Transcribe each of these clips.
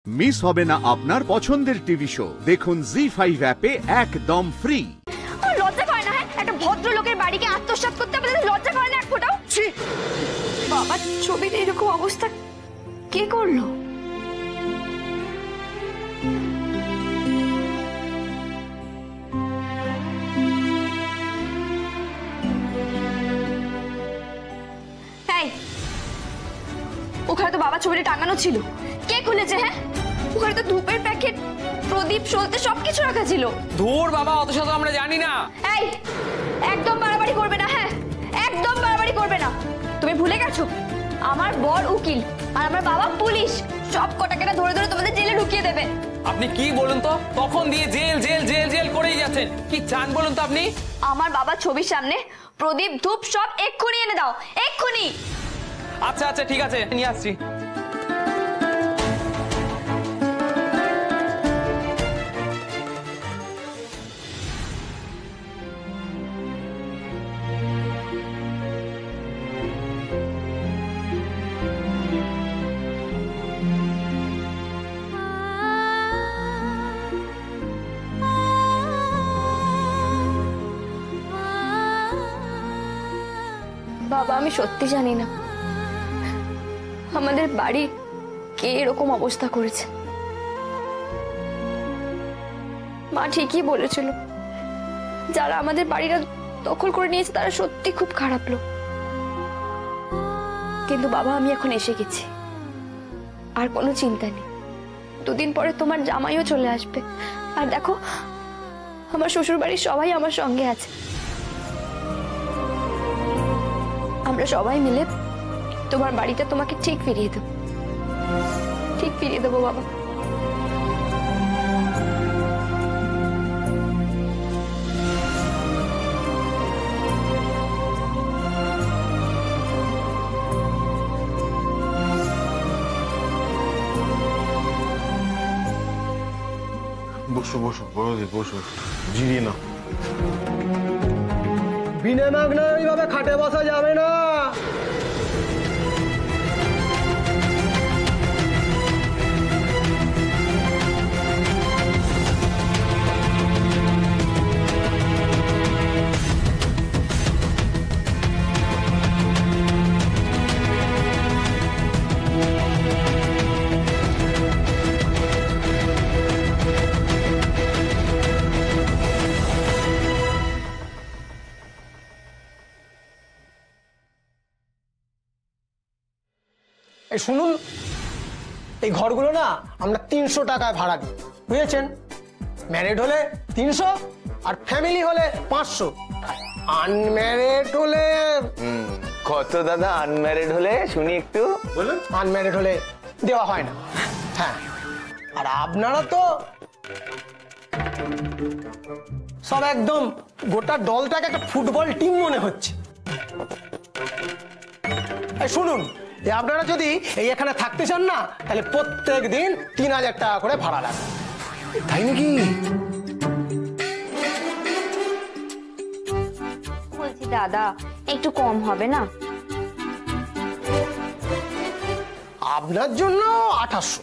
Miss হবে না আপনার পছন্দের টিভি শো। দেখুন জি5 অ্যাপে একদম ফ্রি। লজ্জা করে না? একটা ভদ্রলোকের বাড়িকে আত্মসাৎ করতে আপনাদের লজ্জা করে না এক ফোঁটাও? বাবা, ছবিতে এরকম অবস্থা কে করলো? ওখানে তো বাবা ছবিটা টাঙানো ছিল, কে খুলেছে? হ্যাঁ, ওখানে তো ধূপের প্যাকেট, প্রদীপ, সলতে সবকিছু রাখা ছিল। ধুর বাবা, অত শত আমরা জানি না। এই, একদম বাড়াবাড়ি করবে না। হ্যাঁ, একদম বাড়াবাড়ি করবে না। তুমি ভুলে গেছো আমার বর উকিল আর আমার বাবা পুলিশ, সব কটাকেটা ধরে ধরে তোমাদের জেলে ঢুকিয়ে দেবে। আপনি কি বলুন তো, তখন দিয়ে জেল জেল জেল জেল করেই যাচ্ছেন। কি চান বলুন তো আপনি? আমার বাবার ছবির সামনে প্রদীপ, ধূপ সব এক্ষুনি এনে দাও, এক্ষুনি। আচ্ছা আচ্ছা ঠিক আছে, নিয়ে আসছি। বাবা, আমি সত্যি জানি না আমাদের বাড়ি কে এরকম অবস্থা করেছে। মা ঠিকই বলেছিল, যারা আমাদের বাড়িটা দখল করে নিয়েছে তারা সত্যি খুব খারাপ লোক। কিন্তু বাবা, আমি এখন এসে গেছি, আর কোনো চিন্তা নেই। দুদিন পরে তোমার জামাইও চলে আসবে, আর দেখো আমার শ্বশুর বাড়ির সবাই আমার সঙ্গে আছে। আমরা সবাই মিলে তোমার বাড়িটা তোমাকে ঠিক ফিরিয়ে দেবো, ঠিক ফিরিয়ে দেবো বাবা। বসো বসো বড়দি, বসো, জিরিয়ে না। বিনা মাগনা এইভাবে খাটে বসা যাবে না। এই শুনুন, এই ঘরগুলো না আমরা 300 টাকায় ভাড়া দিই, বুঝেছেন? ম্যারিড হলে 300 আর ফ্যামিলি হলে 500। আনম্যারিড হলে কত দাদা? আনম্যারিড হলে শুনি একটু বলুন। আনম্যারিড হলে দেওয়া হয় না। হ্যাঁ, আর আপনারা তো সব একদম গোটা দলটাকে একটা ফুটবল টিম মনে হচ্ছে। এই শুনুন, আপনারা যদি এই এখানে থাকতে চান না, তাহলে প্রত্যেক দিন 3000 টাকা করে ভাড়া লাগবে। তাই নাকি? বলছি দাদা, একটু কম হবে না? আপনার জন্য 2800।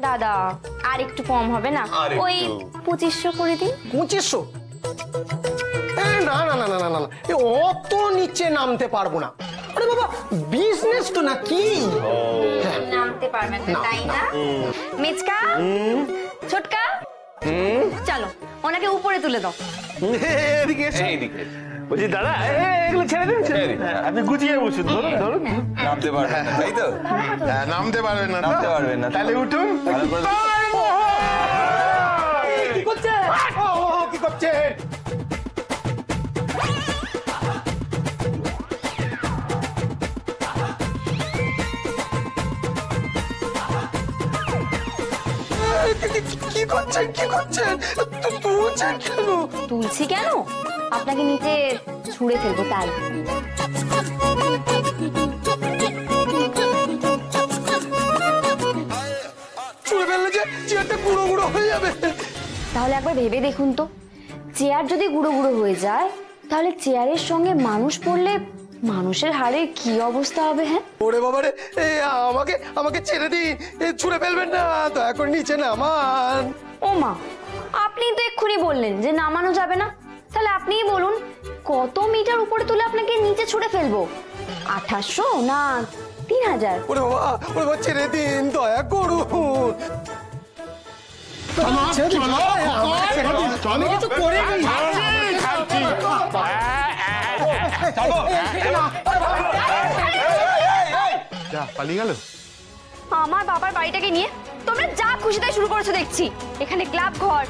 দাদা, আর একটু কম হবে না? ওই 2500 করে দিন। 2500? না না না না না না, অত নিচে নামতে পারবো না। আরে বাবা, বিজনেস তো না কি? নামতে পারবেন না তাই না? মিচকা, ছোটকা, চলো ওনাকে উপরে তুলে দাও। এদিকে এসো। বলছি দাদা, এগুলো ছেড়ে দিন, ছেড়ে দিন। আপনি গুছিয়ে বসুন, ধরুন ধরুন। নামতে পারবেন না তাই তো? নামতে পারবেন না? নামতে পারবেন না। তাহলে উঠুন। কি করছে? কি করছে? কি করছেন? কি করছেন? তুলছেন কেন? তুলছি কেন? আপনাকে নিচে ছুঁড়ে ফেলবো তাই। ছুঁড়ে ফেললে যে চেয়ারটা গুঁড়ো গুঁড়ো হয়ে যাবে। তাহলে একবার ভেবে দেখুন তো, চেয়ার যদি গুঁড়ো গুঁড়ো হয়ে যায়, তাহলে চেয়ারের সঙ্গে মানুষ পড়লে মানুষের হাড়ে কি অবস্থা হবে? হ্যাঁ, ওরে বাবা রে, আমাকে আমাকে ছেড়ে দিন, ছুঁড়ে ফেলবেন না, দয়া করে নিচে নামান। ও মা, আপনি তো এক্ষুনি বললেন যে নামানো যাবে না, তাহলে আপনিই বলুন কত মিটার উপরে তুলে আপনাকে নিচে ছুঁড়ে ফেলবো? 2800 না 3000? ওরে বাবা ছেড়ে দিন, দয়া করুন। আমি কিছু করিনি। পালিয়ে গেল। আমার বাবার বাড়িটাকে নিয়ে তোমরা যা খুশি তাই শুরু করেছো দেখছি। এখানে ক্লাব ঘর,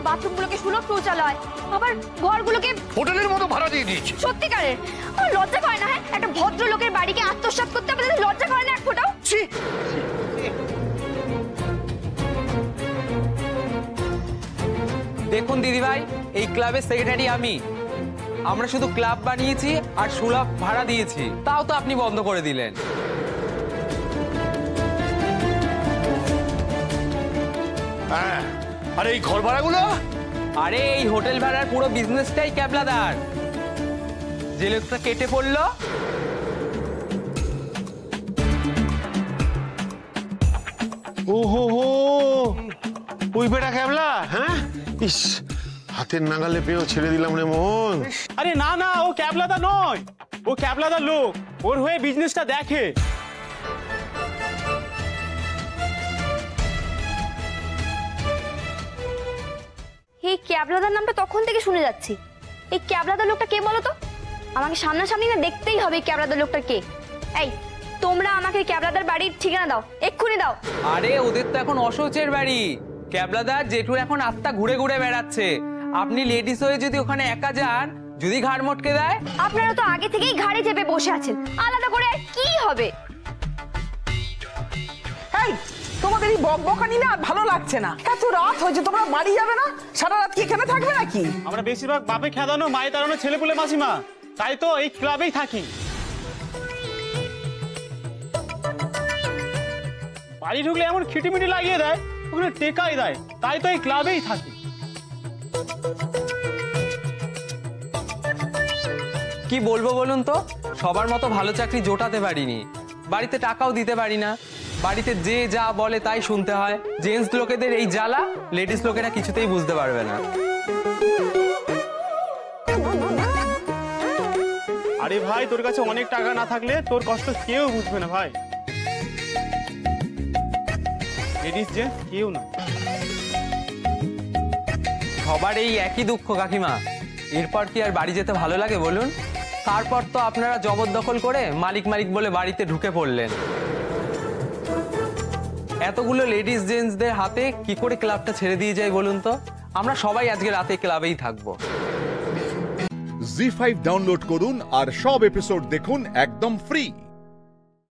বাথরুমগুলোকে সুলভ শৌচালয়, আবার ঘরগুলোকে হোটেলের মতো ভাড়া দিয়ে দিয়েছে। সত্যিকারের আমার লজ্জা করে না? হ্যাঁ, একটা ভদ্রলোকের বাড়িকে আত্মসাৎ করতে আপনাদের লজ্জা করে না এক ফোঁটাও? দেখুন দিদিভাই, এই ক্লাবের সেক্রেটারি আমি। আমরা শুধু ক্লাব বানিয়েছি আর সুলভ ভাড়া দিয়েছি, তাও তো আপনি বন্ধ করে দিলেন। হ্যাঁ, আর এই ঘর ভাড়াগুলো? আরে এই হোটেল ভাড়ার পুরো বিজনেসটাই ক্যাবলাদার। যে লোকটা কেটে পড়লো, ওহো হো, ওই বেটা ক্যাবলা। হ্যাঁ, ইস, হাতের নাগালে পেয়েও ছেড়ে দিলাম রে মোহন। আরে না না, ও ক্যাবলাদা নয়, ও ক্যাবলাদার লোক, ওর হয়ে বিজনেসটা দেখে। এই ক্যাবলাদার নামটা তখন থেকে শুনে যাচ্ছি। এই ক্যাবলাদার লোকটা কে বলো তো? আমাকে সামনাসামনি না দেখতেই হবে এই ক্যাবলাদার লোকটা কে। এই, তোমরা আমাকে ক্যাবলাদার বাড়ির ঠিকানা দাও, এক্ষুনি দাও। আরে ওদের তো এখন অশৌচের বাড়ি। ক্যাবলাদার জেঠুর এখন আত্মা ঘুরে ঘুরে বেড়াচ্ছে। আপনি লেডিস হয়ে যদি ওখানে একা যান, যদি ঘাড় মটকে দেয়? আপনারা তো আগে থেকেই ঘাড়ে চেপে বসে আছেন, আলাদা করে আর কি হবে? এই, তোমাদের এই বকবকানি না ভালো লাগছে না। এত রাত হয়েছে, তোমরা বাড়ি যাবে না? সারা রাত কি এখানে থাকবে নাকি? আমরা বেশিরভাগ বাপে খেদানো মায়ে তাড়ানো ছেলেপুলে মাসিমা, তাই তো এই ক্লাবেই থাকি। বাড়ি ঢুকলে এমন খিটিমিটি লাগিয়ে দেয়, ওখানে টেকাই দেয়, তাই তো এই ক্লাবেই থাকি। কি বলবো বলুন তো, সবার মতো ভালো চাকরি জোটাতে পারিনি, বাড়িতে টাকাও দিতে পারি না, বাড়িতে যে যা বলে তাই শুনতে হয়। জেন্টস লোকেদের এই জ্বালা লেডিস লোকেরা কিছুতেই বুঝতে পারবে না। আরে ভাই, তোর কাছে অনেক টাকা না থাকলে তোর কষ্ট কেউ বুঝবে না ভাই। লেডিস জেন্টস কেউ না। সবার এই একই দুঃখ কাকিমা। এরপর কি আর বাড়ি যেতে ভালো লাগে বলুন? তারপর তো আপনারা জবরদখল করে মালিক মালিক বলে বাড়িতে ঢুকে পড়লেন। এতগুলো লেডিস জেন্টসদের হাতে কি করে ক্লাবটা ছেড়ে দিয়ে যায় বলুন তো? আমরা সবাই আজকে রাতে ক্লাবেই থাকবো। জি5 ডাউনলোড করুন আর সব এপিসোড দেখুন একদম ফ্রি।